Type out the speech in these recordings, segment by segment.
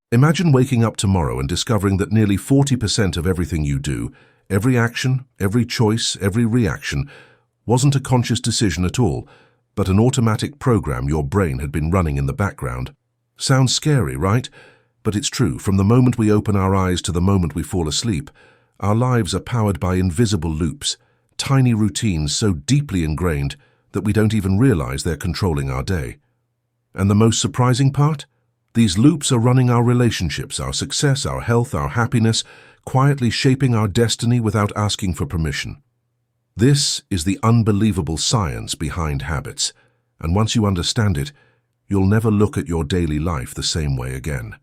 Imagine waking up tomorrow and discovering that nearly 40% of everything you do, every action, every choice, every reaction, wasn't a conscious decision at all, but an automatic program your brain had been running in the background. Sounds scary, right? But it's true. From the moment we open our eyes to the moment we fall asleep, our lives are powered by invisible loops, tiny routines so deeply ingrained that we don't even realize they're controlling our day. And the most surprising part? These loops are running our relationships, our success, our health, our happiness, quietly shaping our destiny without asking for permission. This is the unbelievable science behind habits, and once you understand it, you'll never look at your daily life the same way again.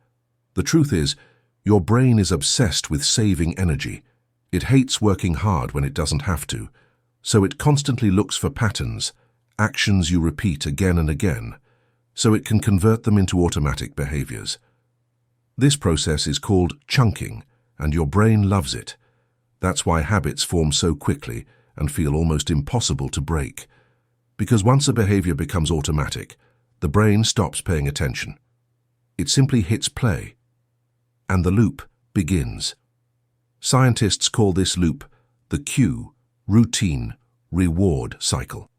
The truth is, your brain is obsessed with saving energy. It hates working hard when it doesn't have to, so it constantly looks for patterns, actions you repeat again and again, so it can convert them into automatic behaviors. This process is called chunking, and your brain loves it. That's why habits form so quickly and feel almost impossible to break. Because once a behavior becomes automatic, the brain stops paying attention. It simply hits play, and the loop begins. Scientists call this loop the cue, routine, reward cycle.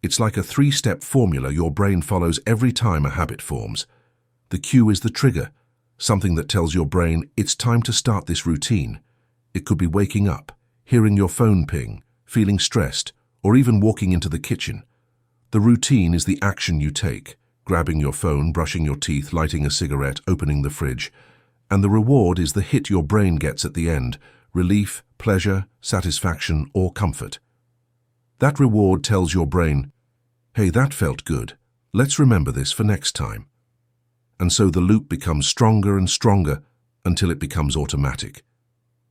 It's like a three-step formula your brain follows every time a habit forms. The cue is the trigger, something that tells your brain it's time to start this routine. It could be waking up, hearing your phone ping, feeling stressed, or even walking into the kitchen. The routine is the action you take, grabbing your phone, brushing your teeth, lighting a cigarette, opening the fridge. And the reward is the hit your brain gets at the end, relief, pleasure, satisfaction, or comfort. That reward tells your brain, hey, that felt good. Let's remember this for next time. And so the loop becomes stronger and stronger until it becomes automatic.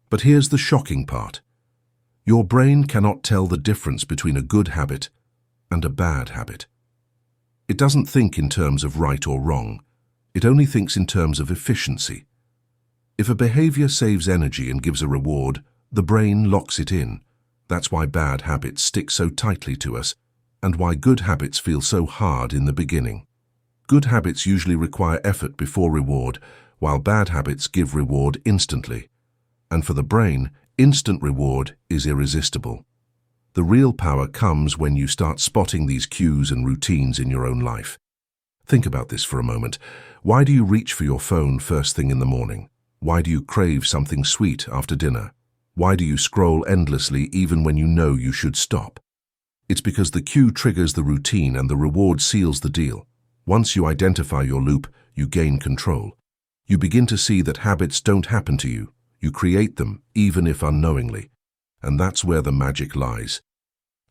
But here's the shocking part. Your brain cannot tell the difference between a good habit and a bad habit. It doesn't think in terms of right or wrong. It only thinks in terms of efficiency. If a behavior saves energy and gives a reward, the brain locks it in. That's why bad habits stick so tightly to us, and why good habits feel so hard in the beginning. Good habits usually require effort before reward, while bad habits give reward instantly. And for the brain, instant reward is irresistible. The real power comes when you start spotting these cues and routines in your own life. Think about this for a moment. Why do you reach for your phone first thing in the morning? Why do you crave something sweet after dinner? Why do you scroll endlessly even when you know you should stop? It's because the cue triggers the routine and the reward seals the deal. Once you identify your loop, you gain control. You begin to see that habits don't happen to you. You create them, even if unknowingly. And that's where the magic lies.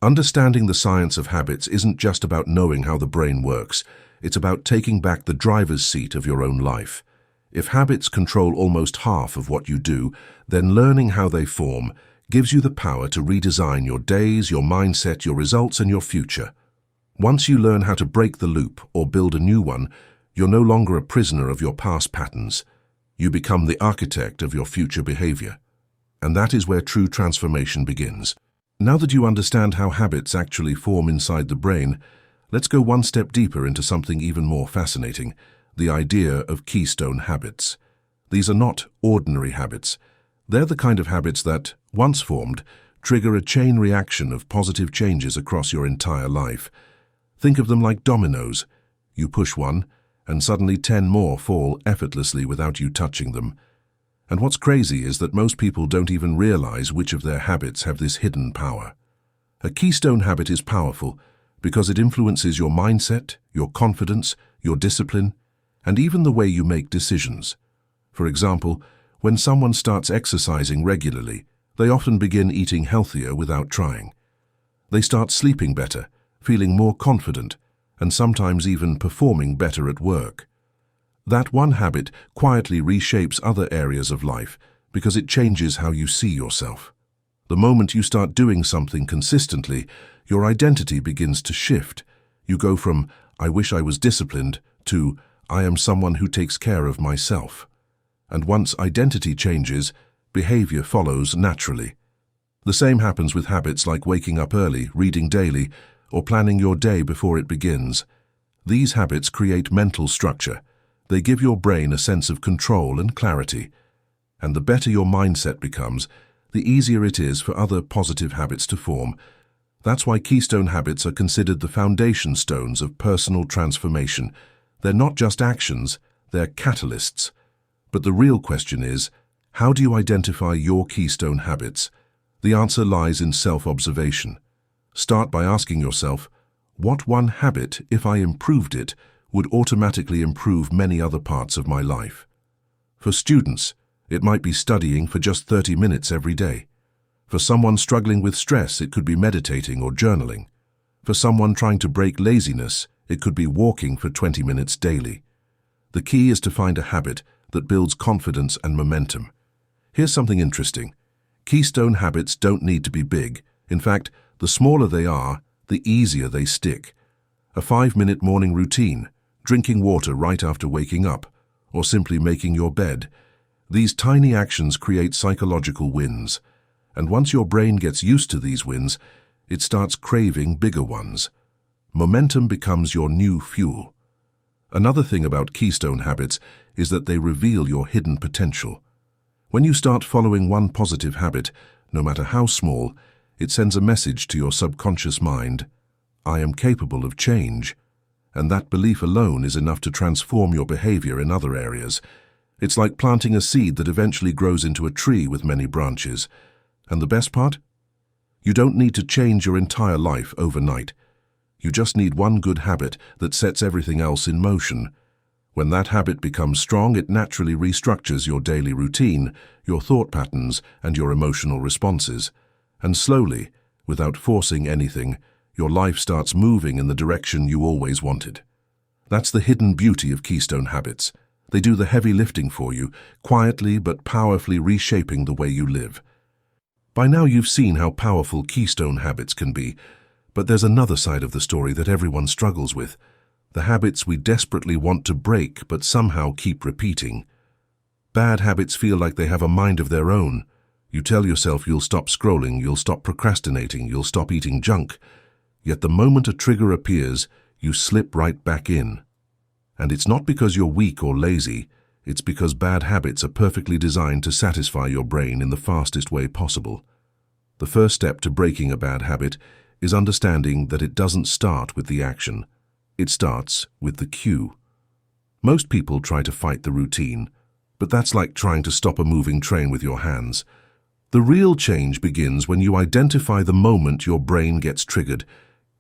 Understanding the science of habits isn't just about knowing how the brain works. It's about taking back the driver's seat of your own life. If habits control almost half of what you do, then learning how they form gives you the power to redesign your days, your mindset, your results, and your future. Once you learn how to break the loop or build a new one, you're no longer a prisoner of your past patterns. You become the architect of your future behavior. And that is where true transformation begins. Now that you understand how habits actually form inside the brain, let's go one step deeper into something even more fascinating. The idea of keystone habits. These are not ordinary habits. They're the kind of habits that, once formed, trigger a chain reaction of positive changes across your entire life. Think of them like dominoes. You push one, and suddenly 10 more fall effortlessly without you touching them. And what's crazy is that most people don't even realize which of their habits have this hidden power. A keystone habit is powerful because it influences your mindset, your confidence, your discipline, and even the way you make decisions. For example, when someone starts exercising regularly, they often begin eating healthier without trying. They start sleeping better, feeling more confident, and sometimes even performing better at work. That one habit quietly reshapes other areas of life because it changes how you see yourself. The moment you start doing something consistently, your identity begins to shift. You go from, I wish I was disciplined, to, I am someone who takes care of myself. And once identity changes, behavior follows naturally. The same happens with habits like waking up early, reading daily, or planning your day before it begins. These habits create mental structure. They give your brain a sense of control and clarity. And the better your mindset becomes, the easier it is for other positive habits to form. That's why Keystone habits are considered the foundation stones of personal transformation. They're not just actions, they're catalysts. But the real question is, how do you identify your Keystone habits? The answer lies in self-observation. Start by asking yourself, what one habit, if I improved it, would automatically improve many other parts of my life? For students, it might be studying for just 30 minutes every day. For someone struggling with stress, it could be meditating or journaling. For someone trying to break laziness, it could be walking for 20 minutes daily. The key is to find a habit that builds confidence and momentum. Here's something interesting. Keystone habits don't need to be big. In fact, the smaller they are, the easier they stick. A 5-minute morning routine, drinking water right after waking up, or simply making your bed. These tiny actions create psychological wins. And once your brain gets used to these wins, it starts craving bigger ones. Momentum becomes your new fuel. Another thing about Keystone habits is that they reveal your hidden potential. When you start following one positive habit, no matter how small, it sends a message to your subconscious mind, I am capable of change. And that belief alone is enough to transform your behavior in other areas. It's like planting a seed that eventually grows into a tree with many branches. And the best part? You don't need to change your entire life overnight. You just need one good habit that sets everything else in motion. When that habit becomes strong, it naturally restructures your daily routine, your thought patterns, and your emotional responses. And slowly, without forcing anything, your life starts moving in the direction you always wanted. That's the hidden beauty of Keystone habits. They do the heavy lifting for you, quietly but powerfully reshaping the way you live. By now you've seen how powerful Keystone habits can be, but there's another side of the story that everyone struggles with. The habits we desperately want to break but somehow keep repeating. Bad habits feel like they have a mind of their own. You tell yourself you'll stop scrolling, you'll stop procrastinating, you'll stop eating junk. Yet the moment a trigger appears, you slip right back in. And it's not because you're weak or lazy, it's because bad habits are perfectly designed to satisfy your brain in the fastest way possible. The first step to breaking a bad habit is understanding that it doesn't start with the action. It starts with the cue. Most people try to fight the routine, but that's like trying to stop a moving train with your hands. The real change begins when you identify the moment your brain gets triggered.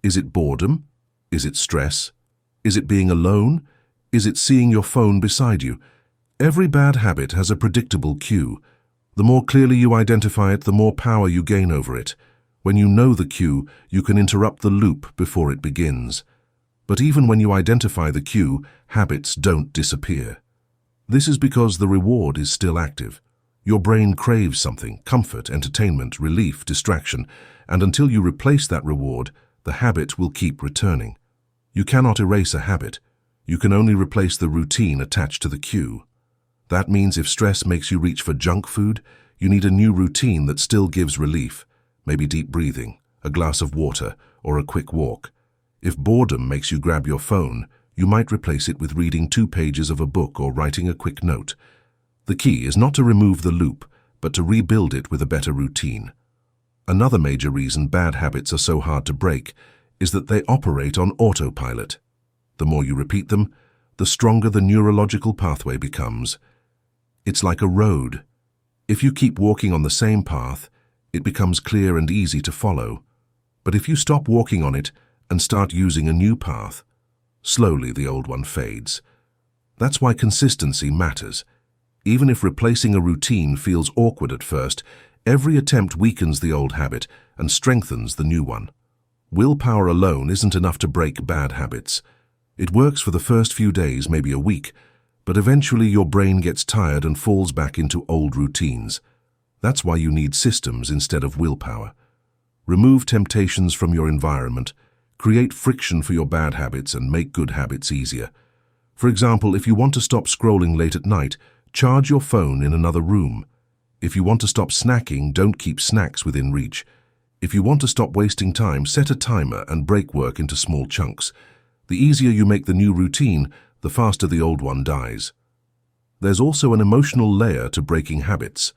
Is it boredom? Is it stress? Is it being alone? Is it seeing your phone beside you? Every bad habit has a predictable cue. The more clearly you identify it, the more power you gain over it. When you know the cue, you can interrupt the loop before it begins. But even when you identify the cue, habits don't disappear. This is because the reward is still active. Your brain craves something: comfort, entertainment, relief, distraction, and until you replace that reward, the habit will keep returning. You cannot erase a habit. You can only replace the routine attached to the cue. That means if stress makes you reach for junk food, you need a new routine that still gives relief, maybe deep breathing, a glass of water, or a quick walk. If boredom makes you grab your phone, you might replace it with reading 2 pages of a book or writing a quick note. The key is not to remove the loop, but to rebuild it with a better routine. Another major reason bad habits are so hard to break is that they operate on autopilot. The more you repeat them, the stronger the neurological pathway becomes. It's like a road. If you keep walking on the same path, it becomes clear and easy to follow. But if you stop walking on it and start using a new path, slowly the old one fades. That's why consistency matters. Even if replacing a routine feels awkward at first, every attempt weakens the old habit and strengthens the new one. Willpower alone isn't enough to break bad habits. It works for the first few days, maybe a week, but eventually your brain gets tired and falls back into old routines. That's why you need systems instead of willpower. Remove temptations from your environment, create friction for your bad habits, and make good habits easier. For example, if you want to stop scrolling late at night, charge your phone in another room. If you want to stop snacking, don't keep snacks within reach. If you want to stop wasting time, set a timer and break work into small chunks. The easier you make the new routine, the faster the old one dies. There's also an emotional layer to breaking habits.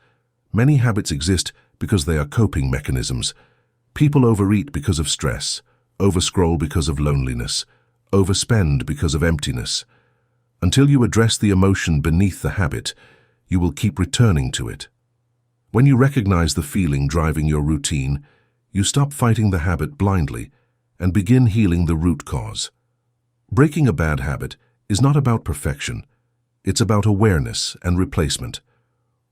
Many habits exist because they are coping mechanisms. People overeat because of stress, overscroll because of loneliness, overspend because of emptiness. Until you address the emotion beneath the habit, you will keep returning to it. When you recognize the feeling driving your routine, you stop fighting the habit blindly and begin healing the root cause. Breaking a bad habit is not about perfection. It's about awareness and replacement.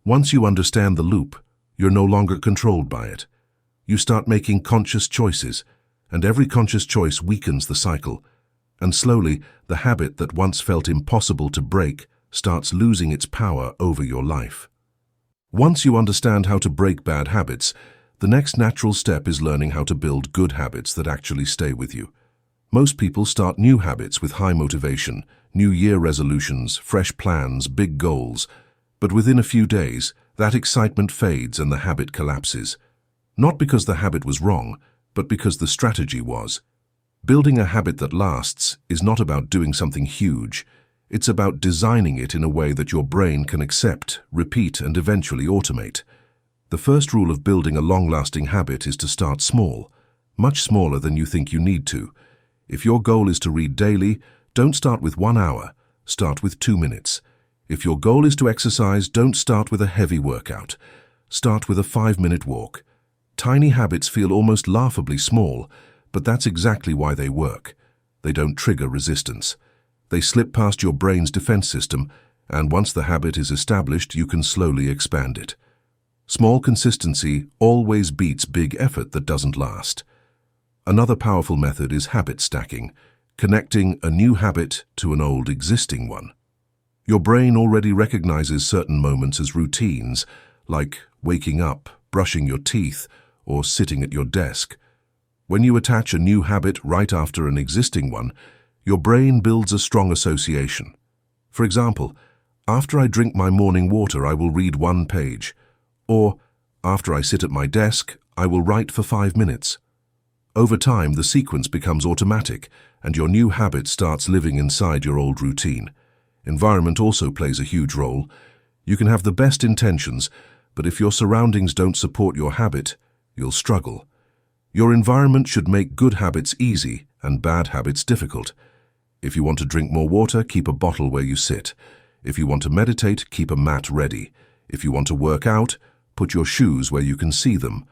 Once you understand the loop, you're no longer controlled by it. You start making conscious choices, and every conscious choice weakens the cycle. And slowly, the habit that once felt impossible to break starts losing its power over your life. Once you understand how to break bad habits, the next natural step is learning how to build good habits that actually stay with you. Most people start new habits with high motivation, New Year resolutions, fresh plans, big goals, but within a few days, that excitement fades and the habit collapses. Not because the habit was wrong, but because the strategy was. Building a habit that lasts is not about doing something huge. It's about designing it in a way that your brain can accept, repeat, and eventually automate. The first rule of building a long-lasting habit is to start small, much smaller than you think you need to. If your goal is to read daily, don't start with 1 hour, start with 2 minutes. If your goal is to exercise, don't start with a heavy workout. Start with a 5-minute walk. Tiny habits feel almost laughably small, but that's exactly why they work. They don't trigger resistance. They slip past your brain's defense system, and once the habit is established, you can slowly expand it. Small consistency always beats big effort that doesn't last. Another powerful method is habit stacking, connecting a new habit to an old existing one. Your brain already recognizes certain moments as routines, like waking up, brushing your teeth, or sitting at your desk. When you attach a new habit right after an existing one, your brain builds a strong association. For example, after I drink my morning water, I will read 1 page. Or, after I sit at my desk, I will write for 5 minutes. Over time, the sequence becomes automatic, and your new habit starts living inside your old routine. Environment also plays a huge role. You can have the best intentions, but if your surroundings don't support your habit, you'll struggle. Your environment should make good habits easy and bad habits difficult. If you want to drink more water, keep a bottle where you sit. If you want to meditate, keep a mat ready. If you want to work out, put your shoes where you can see them.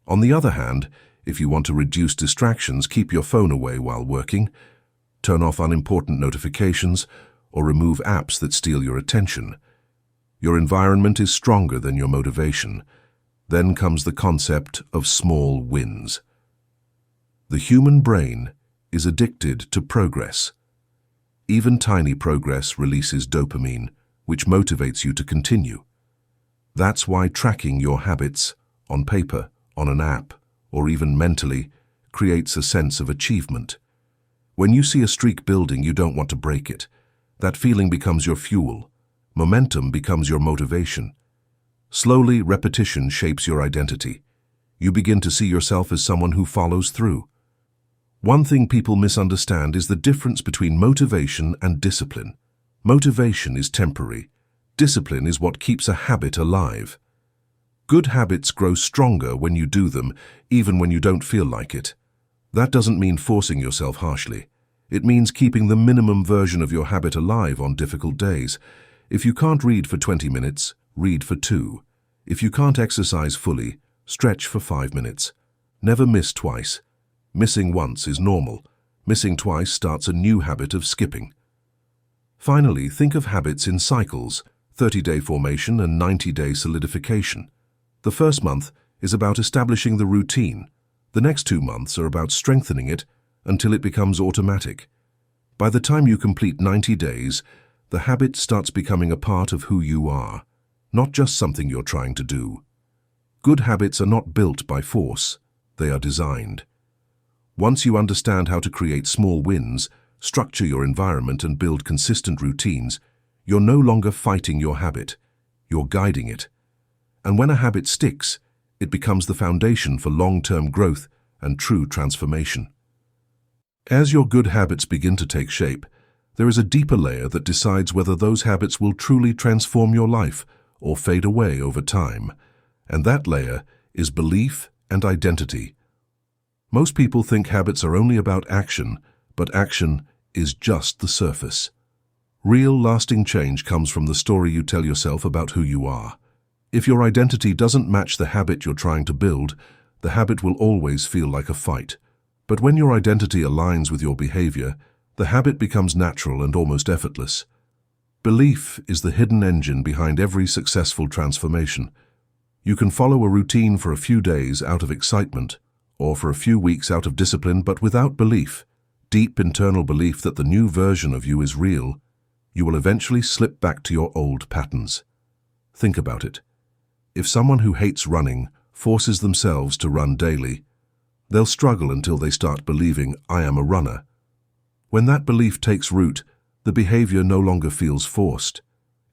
On the other hand, if you want to reduce distractions, keep your phone away while working. Turn off unimportant notifications or remove apps that steal your attention. Your environment is stronger than your motivation. Then comes the concept of small wins. The human brain is addicted to progress. Even tiny progress releases dopamine, which motivates you to continue. That's why tracking your habits on paper, on an app, or even mentally creates a sense of achievement. When you see a streak building, you don't want to break it. That feeling becomes your fuel. Momentum becomes your motivation. Slowly, repetition shapes your identity. You begin to see yourself as someone who follows through. One thing people misunderstand is the difference between motivation and discipline. Motivation is temporary. Discipline is what keeps a habit alive. Good habits grow stronger when you do them, even when you don't feel like it. That doesn't mean forcing yourself harshly. It means keeping the minimum version of your habit alive on difficult days. If you can't read for 20 minutes, read for 2. If you can't exercise fully, stretch for 5 minutes. Never miss twice. Missing once is normal. Missing twice starts a new habit of skipping. Finally, think of habits in cycles, 30-day formation and 90-day solidification. The first month is about establishing the routine. The next 2 months are about strengthening it until it becomes automatic. By the time you complete 90 days, the habit starts becoming a part of who you are, not just something you're trying to do. Good habits are not built by force, they are designed. Once you understand how to create small wins, structure your environment and build consistent routines, you're no longer fighting your habit, you're guiding it. And when a habit sticks, it becomes the foundation for long-term growth and true transformation. As your good habits begin to take shape, there is a deeper layer that decides whether those habits will truly transform your life or fade away over time. And that layer is belief and identity. Most people think habits are only about action, but action is just the surface. Real, lasting change comes from the story you tell yourself about who you are. If your identity doesn't match the habit you're trying to build, the habit will always feel like a fight. But when your identity aligns with your behavior, the habit becomes natural and almost effortless. Belief is the hidden engine behind every successful transformation. You can follow a routine for a few days out of excitement, or for a few weeks out of discipline, but without belief, deep internal belief that the new version of you is real, you will eventually slip back to your old patterns. Think about it. If someone who hates running forces themselves to run daily, they'll struggle until they start believing, "I am a runner." When that belief takes root, the behavior no longer feels forced.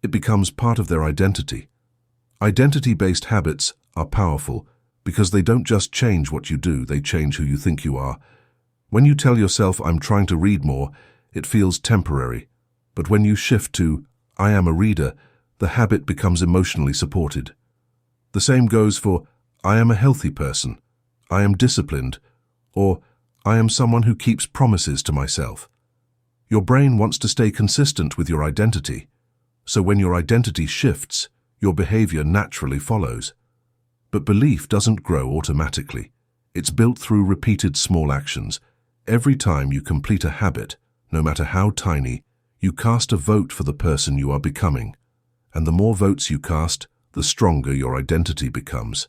It becomes part of their identity. Identity-based habits are powerful because they don't just change what you do, they change who you think you are. When you tell yourself, "I'm trying to read more," it feels temporary. But when you shift to, "I am a reader," the habit becomes emotionally supported. The same goes for, "I am a healthy person," "I am disciplined," or "I am someone who keeps promises to myself." Your brain wants to stay consistent with your identity, so when your identity shifts, your behavior naturally follows. But belief doesn't grow automatically. It's built through repeated small actions. Every time you complete a habit, no matter how tiny, you cast a vote for the person you are becoming. And the more votes you cast, the stronger your identity becomes.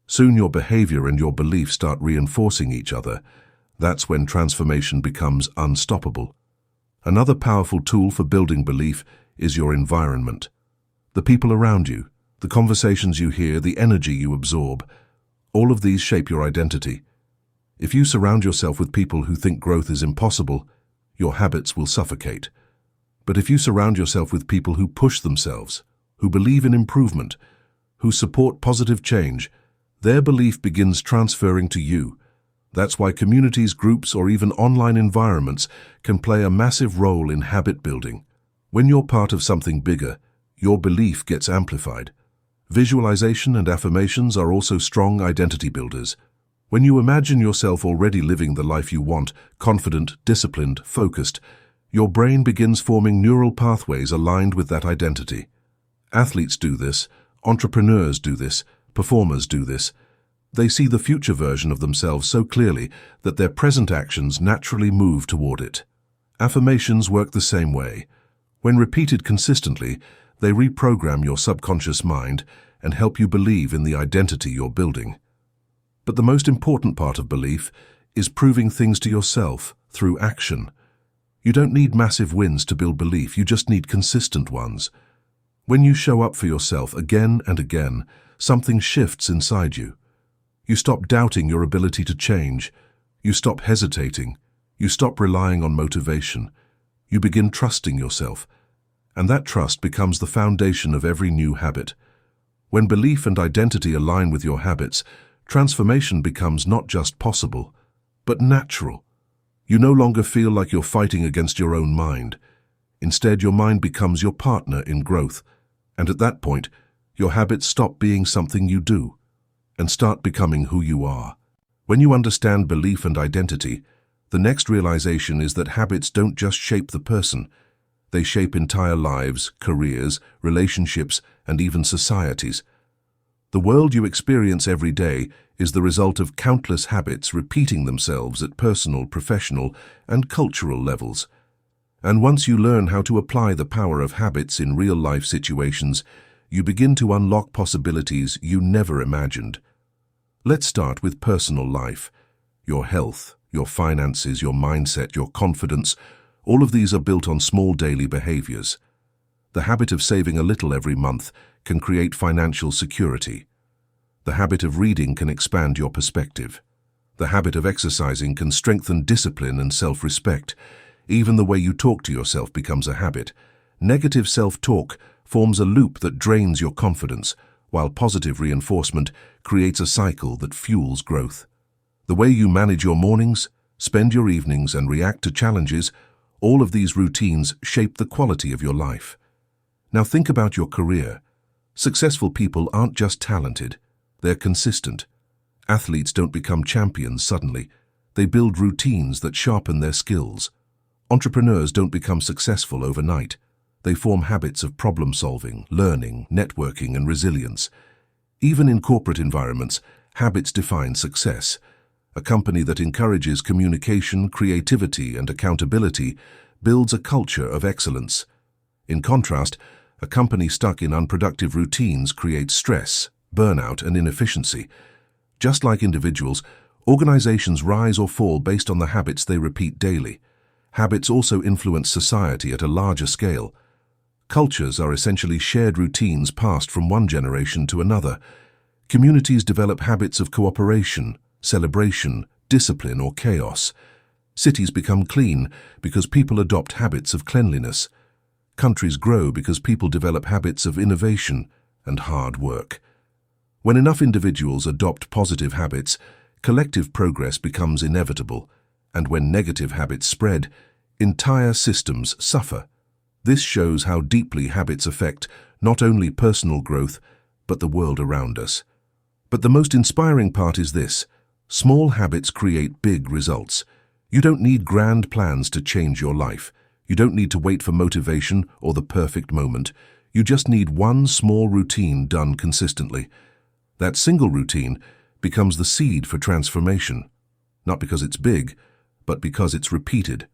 Soon your behavior and your belief start reinforcing each other. That's when transformation becomes unstoppable. Another powerful tool for building belief is your environment. The people around you, the conversations you hear, the energy you absorb, all of these shape your identity. If you surround yourself with people who think growth is impossible, your habits will suffocate. But if you surround yourself with people who push themselves, who believe in improvement, who support positive change, their belief begins transferring to you. That's why communities, groups, or even online environments can play a massive role in habit building. When you're part of something bigger, your belief gets amplified. Visualization and affirmations are also strong identity builders. When you imagine yourself already living the life you want, confident, disciplined, focused, your brain begins forming neural pathways aligned with that identity. Athletes do this, entrepreneurs do this, performers do this. They see the future version of themselves so clearly that their present actions naturally move toward it. Affirmations work the same way. When repeated consistently, they reprogram your subconscious mind and help you believe in the identity you're building. But the most important part of belief is proving things to yourself through action. You don't need massive wins to build belief, you just need consistent ones. When you show up for yourself again and again, something shifts inside you. You stop doubting your ability to change. You stop hesitating. You stop relying on motivation. You begin trusting yourself. And that trust becomes the foundation of every new habit. When belief and identity align with your habits, transformation becomes not just possible, but natural. You no longer feel like you're fighting against your own mind. Instead, your mind becomes your partner in growth. And at that point, your habits stop being something you do and start becoming who you are. When you understand belief and identity, the next realization is that habits don't just shape the person. They shape entire lives, careers, relationships, and even societies. The world you experience every day is the result of countless habits repeating themselves at personal, professional, and cultural levels. And once you learn how to apply the power of habits in real-life situations, you begin to unlock possibilities you never imagined. Let's start with personal life. Your health, your finances, your mindset, your confidence, all of these are built on small daily behaviors. The habit of saving a little every month can create financial security. The habit of reading can expand your perspective. The habit of exercising can strengthen discipline and self-respect. Even the way you talk to yourself becomes a habit. Negative self-talk forms a loop that drains your confidence, while positive reinforcement creates a cycle that fuels growth. The way you manage your mornings, spend your evenings, and react to challenges, All of these routines shape the quality of your life. Now think about your career. Successful people aren't just talented, they're consistent. Athletes don't become champions suddenly. They build routines that sharpen their skills. Entrepreneurs don't become successful overnight. They form habits of problem-solving, learning, networking, and resilience. Even in corporate environments, habits define success. A company that encourages communication, creativity, and accountability builds a culture of excellence. In contrast, a company stuck in unproductive routines creates stress, burnout, and inefficiency. Just like individuals, organizations rise or fall based on the habits they repeat daily. Habits also influence society at a larger scale. Cultures are essentially shared routines passed from one generation to another. Communities develop habits of cooperation, celebration, discipline, or chaos. Cities become clean because people adopt habits of cleanliness. Countries grow because people develop habits of innovation and hard work. When enough individuals adopt positive habits, collective progress becomes inevitable, and when negative habits spread, entire systems suffer. This shows how deeply habits affect not only personal growth, but the world around us. But the most inspiring part is this: small habits create big results. You don't need grand plans to change your life. You don't need to wait for motivation or the perfect moment. You just need one small routine done consistently. That single routine becomes the seed for transformation, not because it's big, but because it's repeated.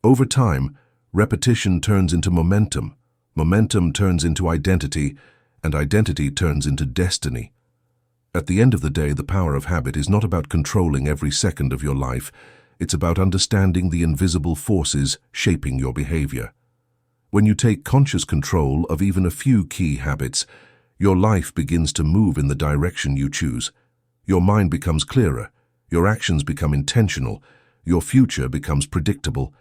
Over time, repetition turns into momentum, momentum turns into identity, and identity turns into destiny. At the end of the day, the power of habit is not about controlling every second of your life. It's about understanding the invisible forces shaping your behavior. When you take conscious control of even a few key habits, your life begins to move in the direction you choose. Your mind becomes clearer, your actions become intentional, your future becomes predictable,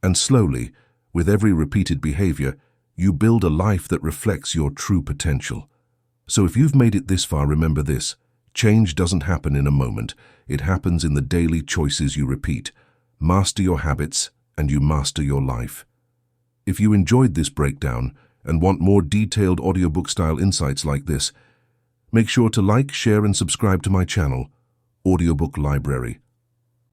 and slowly, with every repeated behavior, you build a life that reflects your true potential. So if you've made it this far, remember this: change doesn't happen in a moment. It happens in the daily choices you repeat. Master your habits, and you master your life. If you enjoyed this breakdown and want more detailed audiobook-style insights like this, make sure to like, share, and subscribe to my channel, Audiobook Library.